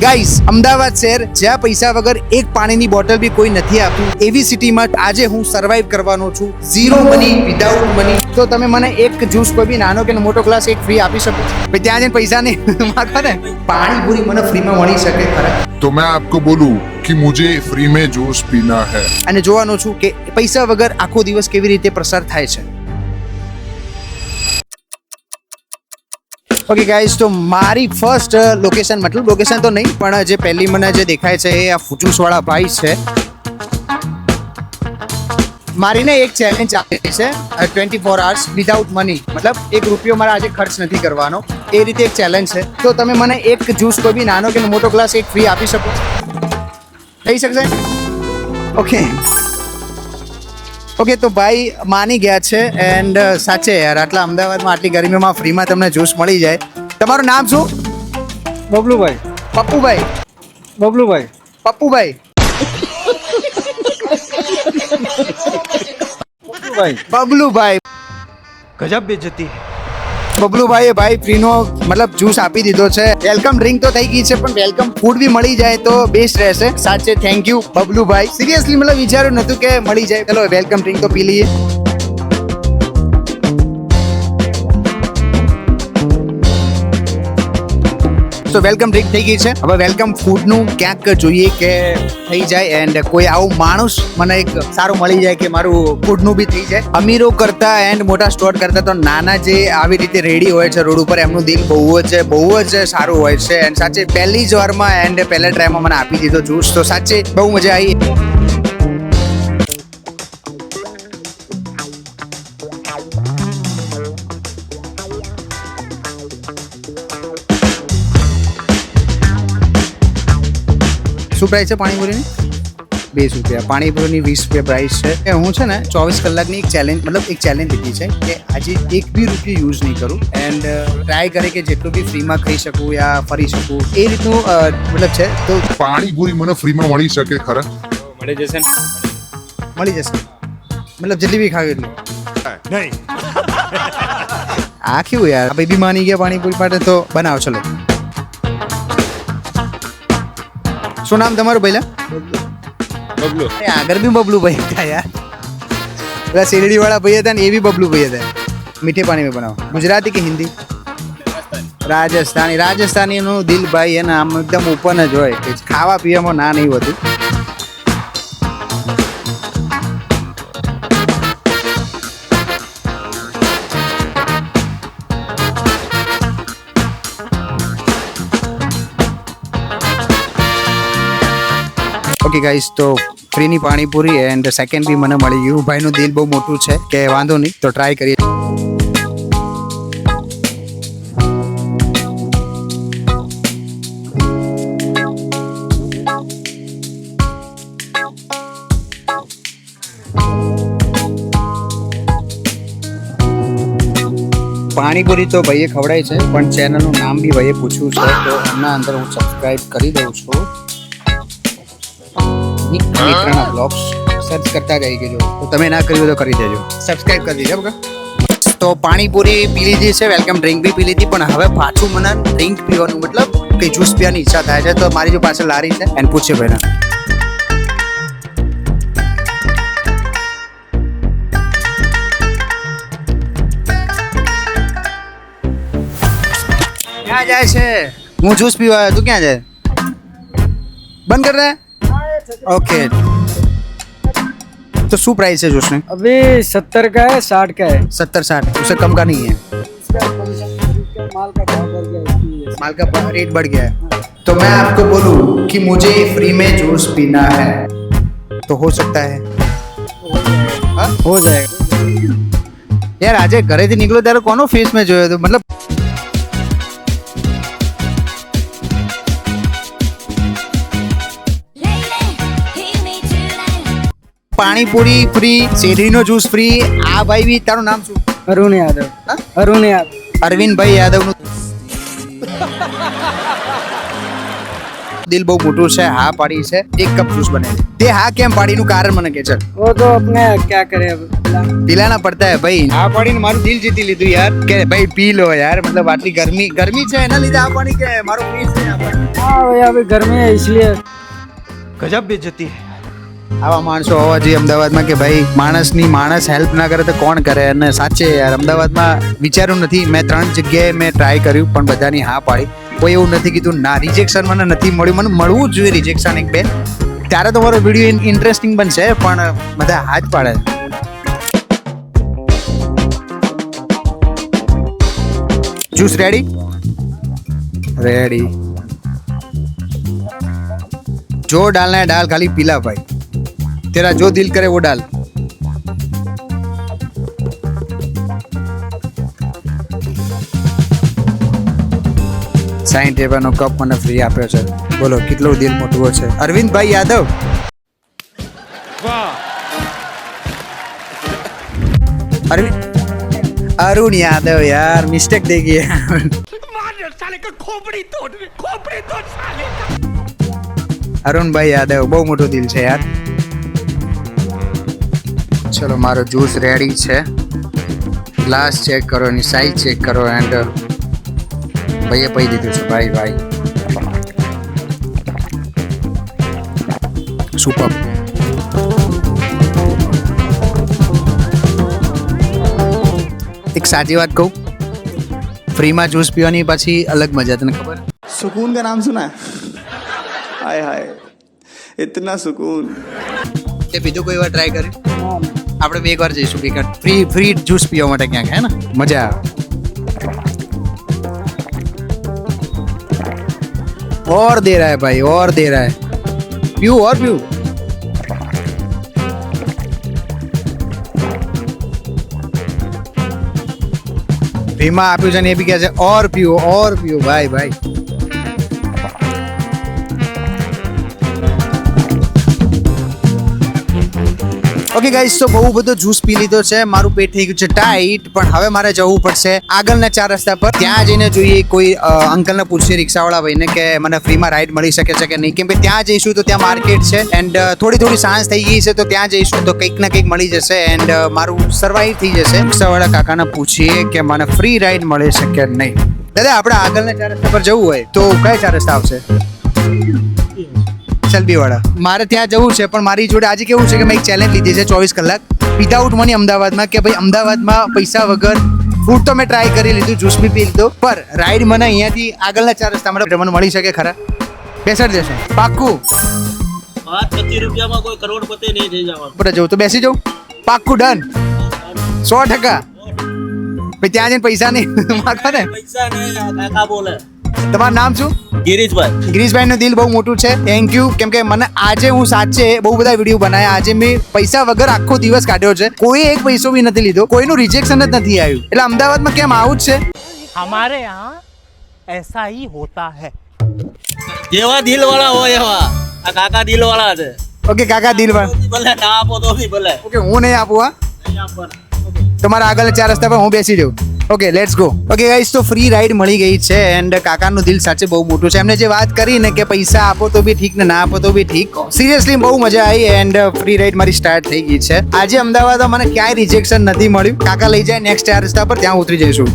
Guys, Ahmedabad શહેર જ્યાં પૈસા વગર એક પાણીની બોટલ બી કોઈ નથી આપતું, એવી સિટીમાં આજે હું સર્વાઈવ કરવાનો છું, ઝીરો મની, વિધાઉટ મની. તો તમે મને એક જ્યુસ કોઈ બી નાનો કે મોટો ગ્લાસ એક ફ્રી આપી શકો? ભાઈ ત્યાં જઈને પૈસા નહીં માંગો ને, પાણીપુરી મને ફ્રીમાં મળી શકે ખરા? तो मैं आपको बोलूं कि मुझे फ्री में जूस पीना है. અને જોવાનું છું કે પૈસા વગર આખો દિવસ કેવી રીતે પ્રસાર થાય છે. ઓકે ગાઈઝ, તો મારી ફર્સ્ટ લોકેશન, મતલબ લોકેશન તો નહીં પણ જે પહેલી મને જે દેખાય છે એ આ ફૂચુસ વાળા ભાઈ છે. મારી ને એક ચેલેન્જ આપી છે 24 hours વિધાઉટ મની, મતલબ ₹1 મારે આજે ખર્ચ નથી કરવાનો, એ રીતે એક ચેલેન્જ છે. તો તમે મને એક જ્યુસ કોઈ બી નાનો કે મોટો ગ્લાસ એક ફ્રી આપી શકો? થઈ શકશે? ઓકે, તો ભાઈ માની ગયા છે. એન્ડ સાચે યાર, આટલા અમદાવાદમાં આટલી ગરમીમાં ફ્રીમાં તમને જ્યુસ મળી જાય. તમારું નામ શું? બબલુભાઈ. પપ્પુભાઈ? બબલુભાઈ. પપ્પુભાઈ? બબલુભાઈ. ગજબ બેજતી. બબલુભાઈએ ભાઈ ફ્રીનો મતલબ જ્યુસ આપી દીધો છે. વેલકમ ડ્રિંક તો થઈ ગઈ છે, પણ વેલકમ ફૂડ બી મળી જાય તો બેસ્ટ રહેશે. સાચે થેન્ક યુ બબલુભાઈ. સિરિયસલી મતલબ વિચાર્યું નતું કે મળી જાય. ચલો વેલકમ ડ્રિંક તો પી લઈએ. તો વેલકમ ડ્રિંક થઈ ગઈ છે. હવે વેલકમ ફૂડનું ક્યાંક જોઈએ કે થઈ જાય. એન્ડ કોઈ આવું માણસ મને એક સારું મળી જાય કે મારું ફૂડનું બી થઈ જાય. અમીરો કરતા એન્ડ મોટા સ્ટોર કરતા તો નાના જે આવી રીતે રેડી હોય છે રોડ ઉપર, એમનું દિલ બહુ જ સારું હોય છે. એન્ડ સાચે પહેલી જ વારમાં એન્ડ પહેલા ટ્રાયમાં મને આપી દીધો જ્યુસ, તો સાચે બહુ મજા આવી. શું પ્રાઇસ છે પાણીપુરીની? ₹20. પાણીપુરીની ₹20 પ્રાઇસ છે. હું છે ને 24 કલાકની એક ચેલેન્જ, મતલબ એક ચેલેન્જ લીધી છે કે આજે ₹1 બી યુઝ નહીં કરું એન્ડ ટ્રાય કરે કે જેટલું બી ફ્રીમાં ખાઈ શકું યા ફરી શકું, એ રીતનું મતલબ છે. તો પાણીપુરી મને ફ્રીમાં મળી શકે ખરા? મળી જશે. મતલબ જેટલી બી ખાવી એટલી નહીં. આ કેવું યાર, ભાઈ બી માની ગયા પાણીપુરી માટે, તો બનાવો ચલો. શું નામ તમારું પહેલા? બબલુ. આગળ બી બબલુ ભાઈ હતા યાર. પેલા શેરડી વાળા ભાઈ હતા ને, એ બી બબલુ ભાઈ હતા. મીઠે પાણી में બનાવો. ગુજરાતી કે હિન્દી? રાજસ્થાની નું દિલ ભાઈ એને આમ એકદમ ઓપન જ હોય, ખાવા પીવામાં ના નહીં હોતું. ઓકે ગાઈસ, તો ફ્રીની પાણીપુરી એન્ડ સેકન્ડ બી મને મળી ગયું. ભાઈનું દિલ બહુ મોટું છે કે વાંધો નહીં, તો ટ્રાય કરીએ. પાણીપુરી તો ભાઈએ ખવડાય છે, પણ ચેનલનું નામ બી ભાઈએ પૂછ્યું છે, તો એમના અંદર હું સબસ્ક્રાઇબ કરી દઉં છું. મિત્રના બ્લોગ્સ સર્ચ કરતા જઈ ગયો, તો તમે ના કર્યું તો કરી દેજો, સબસ્ક્રાઇબ કરી દેજો બકા. તો પાણીપુરી પી લીધી છે, વેલકમ ડ્રિંક બી પી લીધી, પણ હવે પાછું મને ડ્રિંક પીવાનું, મતલબ કે જ્યુસ પીવાની ઈચ્છા થાય છે. તો મારી જો પાછળ લારી છે એને પૂછે ભાઈને. ક્યાં જાય છે? હું જ્यूस पीवा है, तू क्या जाए? बंद कर रहा है? ओके, तो शू प्राइस है जूस में? अभी 70 का है, 60 का है. 70-60, उससे कम का नहीं है. माल का रेट बढ़ गया है. तो मैं आपको बोलूं कि मुझे फ्री में जूस पीना है, तो हो सकता है? हाँ? हो जाएगा. यार આજે ઘરેથી નીકળો ત્યારે કોનો ફેસ મેં જોયો હતો, મતલબ પાણીપુરી ફ્રી, શેરડીનો જ્યુસ ફ્રી. આ ભાઈ બી, તારું નામ શું? अरुण यादव. हाँ? अरुण यादव. અરવિંદભાઈ યાદવનું દિલ બહુ મોટું છે, હા પાડી છે, 1 કપ જ્यूस બને. તે હા કેમ પાડીનું કારણ મને કે ચલ. वो तो अपने क्या करे अब. પીલાના પડતા હે ભાઈ. આ પાડીને મારું દિલ જીતી લીધું યાર, કે ભાઈ પી લો યાર. મતલબ આટલી ગરમી છે એના લીધે આ પાણી કે મારું પીસ છે આ પાણી. हाँ भैया अभी गर्मी है इसलिए गजब बेइज्जती है. આવા માણસો હોવા જોઈએ અમદાવાદમાં કે ભાઈ માણસ હેલ્પ ના કરે તો કોણ કરે. અને સાચે યાર અમદાવાદમાં વિચાર્યું નથી. મેં 3 જગ્યાએ મેં ટ્રાય કર્યું પણ બધાની હા પાડી. કોઈ એવું નથી કીધું ના. રિજેક્શન મને નથી મળ્યું. મને મળવું જ જોઈએ રિજેક્શન એક બે. ત્યારે તો મારો વિડીયો ઇન્ટરેસ્ટિંગ બનશે પણ બધા હાથ પાડે. जूस रेडी रेडी जो डालना है डाल खाली पीला भाई तेरा जो दिल करे वो डाल साइंट नो कप મને ફ્રી આપ્યો છે. બોલો કેટલો દિલ મોટું છે. અરવિંદભાઈ યાદવ અરવિંદ अरुण यादव यार मिस्टेक देखिए. अरुण भाई यादव बहुत मोटो दिल है यार. चलो मारो जूस रेडी है. ग्लास चेक करो एनी साइज चेक करो एंड भाई पी दीधुं छे भाई भाई सुपर. एक साची बात कहूँ फ्री में जूस पीवानी पाछी अलग मजा. तने खबर सुकून का नाम सुना है? हाय हाय इतना सुकून. તે પીધું કોઈ વાર ટ્રાય કરી? આપણે બે એક વાર જઈશું કે ફ્રી જ્યુસ પીવા માટે ક્યાંક હે ને મજા આવે. और दे रहा है भाई और दे रहा है. पीऊ और पीऊ. ભીમા આપ્યું છે ને એ બી કહે છે ઓર પીઓ ભાઈ ભાઈ. ઓકે ગાઈસ તો બહુ બધો જ્યુસ પી લીધો છે. મારું પેટ થઈ ગયું છે ટાઈટ. પણ હવે મારે જવું પડશે આગળના 4 રસ્તા પર. ત્યાં જઈને જોઈએ કોઈ અંકલને પૂછીએ રિક્ષાવાળા ભાઈને કે મને ફ્રીમાં રાઈડ મળી શકે છે કે નહીં. કેમ કે ત્યાં જઈશું તો ત્યાં માર્કેટ છે એન્ડ થોડી સાંજ થઈ ગઈ છે તો ત્યાં જઈશું તો કંઈક ના કંઈક મળી જશે એન્ડ મારું સર્વાઈવ થઈ જશે. રિક્ષાવાળા કાકાને પૂછીએ કે મને ફ્રી રાઈડ મળે છે કે નહીં. દાદા આપણે આગળના 4 રસ્તા પર જવું હોય તો કયા 4 રસ્તા આવશે? ચલબીવાળા. મારે ત્યાં જવું છે પણ મારી જોડે આજે કેવું છે કે મેં એક ચેલેન્જ લીધી છે 24 કલાક વિધાઉટ મની અમદાવાદમાં. કે ભાઈ અમદાવાદમાં પૈસા વગર ફૂડ તો મેં ટ્રાય કરી લીધું, જ્યુસ બી પી લીધો, પર રાઈડ મને અહીંયાથી આગળના 4 રસ્તા મને મળી શકે ખરા? બેસાડી દેશો પાક્કું? 25 રૂપિયામાં કોઈ કરોડપતિ નહીં થઈ જવાનું. બરાબર જવું તો બેસી જાઉં પાક્કું ડન 100%. ભાઈ ત્યાં જઈને પૈસા નહીં માગવા ને. પૈસા નહીં કાકા બોલે. તમારું નામ શું? ગિરીશભાઈ. ગિરીશભાઈનું દિલ બહુ મોટું છે. Thank you. કેમ કે મને આજે હું સાચે બહુ બધા વિડીયો બનાવ્યા. આજે મેં પૈસા વગર આખો દિવસ કાઢ્યો છે. કોઈ એક પૈસો બી નથી લીધો. કોઈનું રિજેક્શન જ નથી આવ્યું. એટલે અમદાવાદમાં કેમ આવું જ છે? हमारे यहाँ ऐसा ही होता है. જેવા દિલ વાળા હોય એવા આ કાકા દિલ વાળા છે. ઓકે કાકા દિલ ભલે ના આપો તો બી ભલે. ઓકે હું નહીં આપું. હા નહીં આપવાના. તમારા આગળ 4 રસ્તા પર હું બેસી જાઉં. Okay let's go. Okay guys તો ફ્રી રાઈડ મળી ગઈ છે એન્ડ કાકાનું દિલ સાચે બહુ મોટું છે. એમને જે વાત કરી ને કે પૈસા આપો તો બી ઠીક ને ના આપો તો બી ઠીક. સિરિયસલી બહુ મજા આવી એન્ડ ફ્રી રાઈડ મારી સ્ટાર્ટ થઈ ગઈ છે. આજે અમદાવાદમાં મને ક્યાંય રિજેક્શન નથી મળ્યું. કાકા લઈ જાય નેક્સ્ટ 4 રસ્તા પર ત્યાં ઉતરી જઈશું.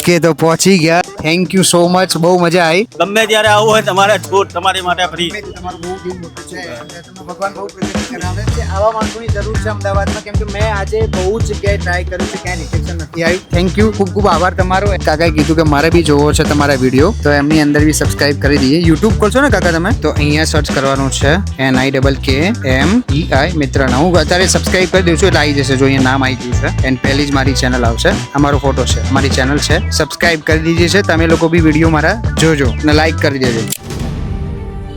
કે તો પહોંચી ગયા. Thank you so much. બહુ મજા આવી. ગમે ત્યારે આવું હોય તમારે છૂટ તમારી માટે ફ્રી. તમારું બહુ દિલ મોટું છે. તમને ભગવાન બહુ પ્રેઝન્ટ કરાવે છે. આવા માણસોની જરૂર છે અમદાવાદમાં. કેમ કે મેં આજે બહુ જ જગ્યાએ ટ્રાય કર્યું છે ક્યાંય રિજેક્શન નથી આવ્યું. Thank you. ખૂબ ખૂબ આભાર તમારો. કાકાએ કીધું કે મારે બી જોવો છે તમારા વિડીયો તો એમની અંદર બી સબસ્ક્રાઇબ કરી દઈએ. યુટ્યુબ ખોલશો ને કાકા તમે તો અહીંયા સર્ચ કરવાનું છે NIKKMEI મિત્રના. હું અત્યારે સબસ્ક્રાઇબ કરી દઉં છું એટલે આવી જશે. જો અહીંયા નામ આવી ગયું છે એન્ડ પહેલી જ મારી ચેનલ આવશે. અમારો ફોટો છે. અમારી ચેનલ છે. સબસ્ક્રાઇબ કરી દીધી છે. તમે લોકો બી વિડીયો મારા જોજો અને લાઈક કરી દેજો.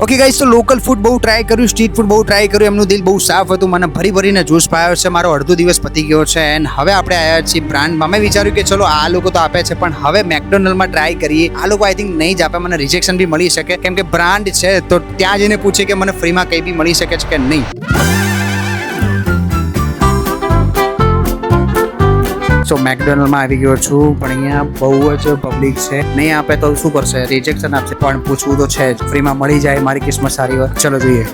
ઓકે ગાઈસ તો લોકલ ફૂડ બહુ ટ્રાય કર્યું, સ્ટ્રીટ ફૂડ બહુ ટ્રાય કર્યું. એમનું દિલ બહુ સાફ હતું. મને ભરીને જ્યુસ પાયો છે. મારો અડધો દિવસ પતી ગયો છે એન્ડ હવે આપણે આવ્યા છીએ બ્રાન્ડમાં. મેં વિચાર્યું કે ચલો આ લોકો તો આપે છે પણ હવે મેકડોનલ્ડમાં ટ્રાય કરીએ. આ લોકો આઈ થિંક નહીં જ આપે. મને રિજેક્શન બી મળી શકે કેમ કે બ્રાન્ડ છે તો ત્યાં જઈને પૂછે કે મને ફ્રીમાં કંઈ બી મળી શકે છે કે નહીં. સો મેકડોનલ્ડમાં આવી ગયો છું, પણ અહીંયા બહુ જ પબ્લિક છે. નહીં આપે તો શું કરશે? રિજેક્શન આપશે. પણ પૂછવું તો છે જ. ફ્રીમાં મળી જાય, મારી કિસ્મત સારી હોય. ચલો જોઈએ.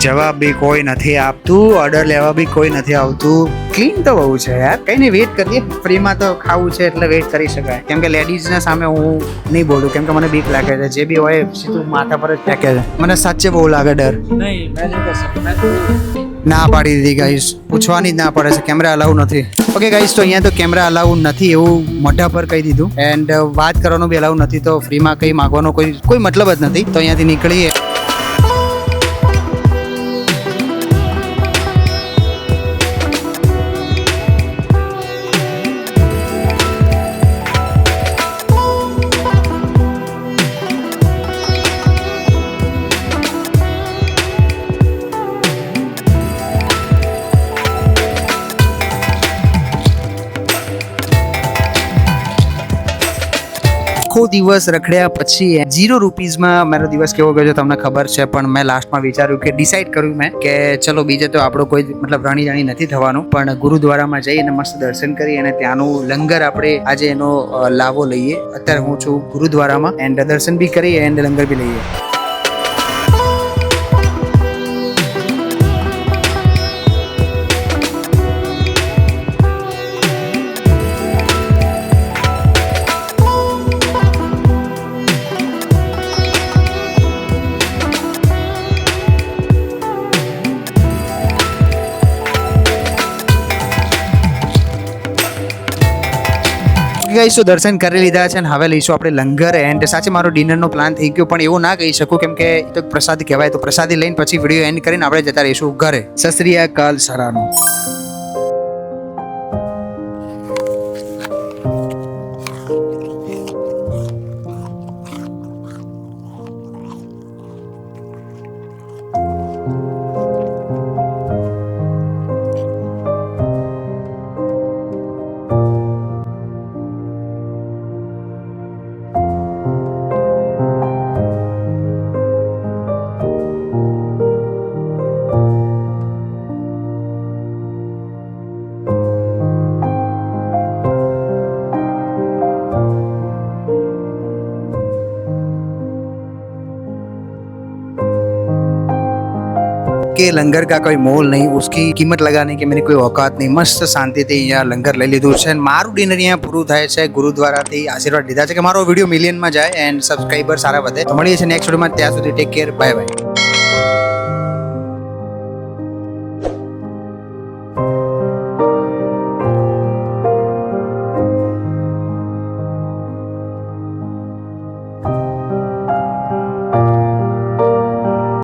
જવાબ બી કોઈ નથી આપતું, ઓર્ડર લેવા બી કોઈ નથી આવતું. ક્લીન તો બહુ છે યાર. કઈ નહીં, વેઇટ કરીએ. ફ્રીમાં તો ખાવું છે એટલે વેઇટ કરી શકાય. કેમ કે લેડીઝના સામે હું નહીં બોલું, કેમ કે મને બીક લાગે છે. જે બી હોય સીધું માથા પર જ ફેંકે છે. મને સાચે બહુ લાગે ડર. ના પાડી દીધી ગાઈસ. પૂછવાની જ ના પડે છે. કેમેરા અલાઉ નથી. ઓકે ગાઈસ, તો અહીંયા તો કેમેરા અલાઉ નથી એવું મોઢા પર કહી દીધું. એન્ડ વાત કરવાનું બી અલાઉ નથી, તો ફ્રીમાં કંઈ માગવાનો કોઈ મતલબ જ નથી. તો અહીંયાથી નીકળીએ. આખો દિવસ રખડ્યા પછી 0 રૂપીઝમાં મારો દિવસ કેવો ગયો તમને ખબર છે. પણ મેં લાસ્ટમાં વિચાર્યું કે ડિસાઈડ કર્યું મેં કે ચલો બીજે તો આપણો કોઈ મતલબ રાણી જાણી નથી થવાનું, પણ ગુરુદ્વારામાં જઈને મસ્ત દર્શન કરી અને ત્યાંનું લંગર આપણે આજે એનો લાવો લઈએ. અત્યારે હું છું ગુરુદ્વારામાં એન્ડ દર્શન બી કરી એન્ડ લંગર બી લઈએ. ગાઈસ, તો દર્શન કરી લીધા છે અને હવે લઈશું આપણે લંગર. એન્ડ સાચે મારો ડિનરનો પ્લાન થઈ ગયો, પણ એવું ના કહી શકું કેમ કે તો પ્રસાદ કહેવાય. તો પ્રસાદી લઈને પછી વિડીયો એન્ડ કરીને આપણે જતા રહીશું ઘરે. સત શ્રી અકાલ સરાનું. के लंगर का कोई मोल नहीं, उसकी कीमत लगाने की मेरी कोई औकात नहीं. मस्त શાંતિથી અહીંયા લંગર લઈ લીધું છે. મારું ડિનર અહીંયા પૂરું થાય છે. ગુરુદ્વારાથી આશીર્વાદ લીધા છે કે મારો વિડીયો મિલિયનમાં જાય એન્ડ સબસ્ક્રાઈબર સારા વધે. તો મળીએ છીએ નેક્સ્ટ વિડીયોમાં. ત્યાં સુધી ટેક કેર, બાય બાય.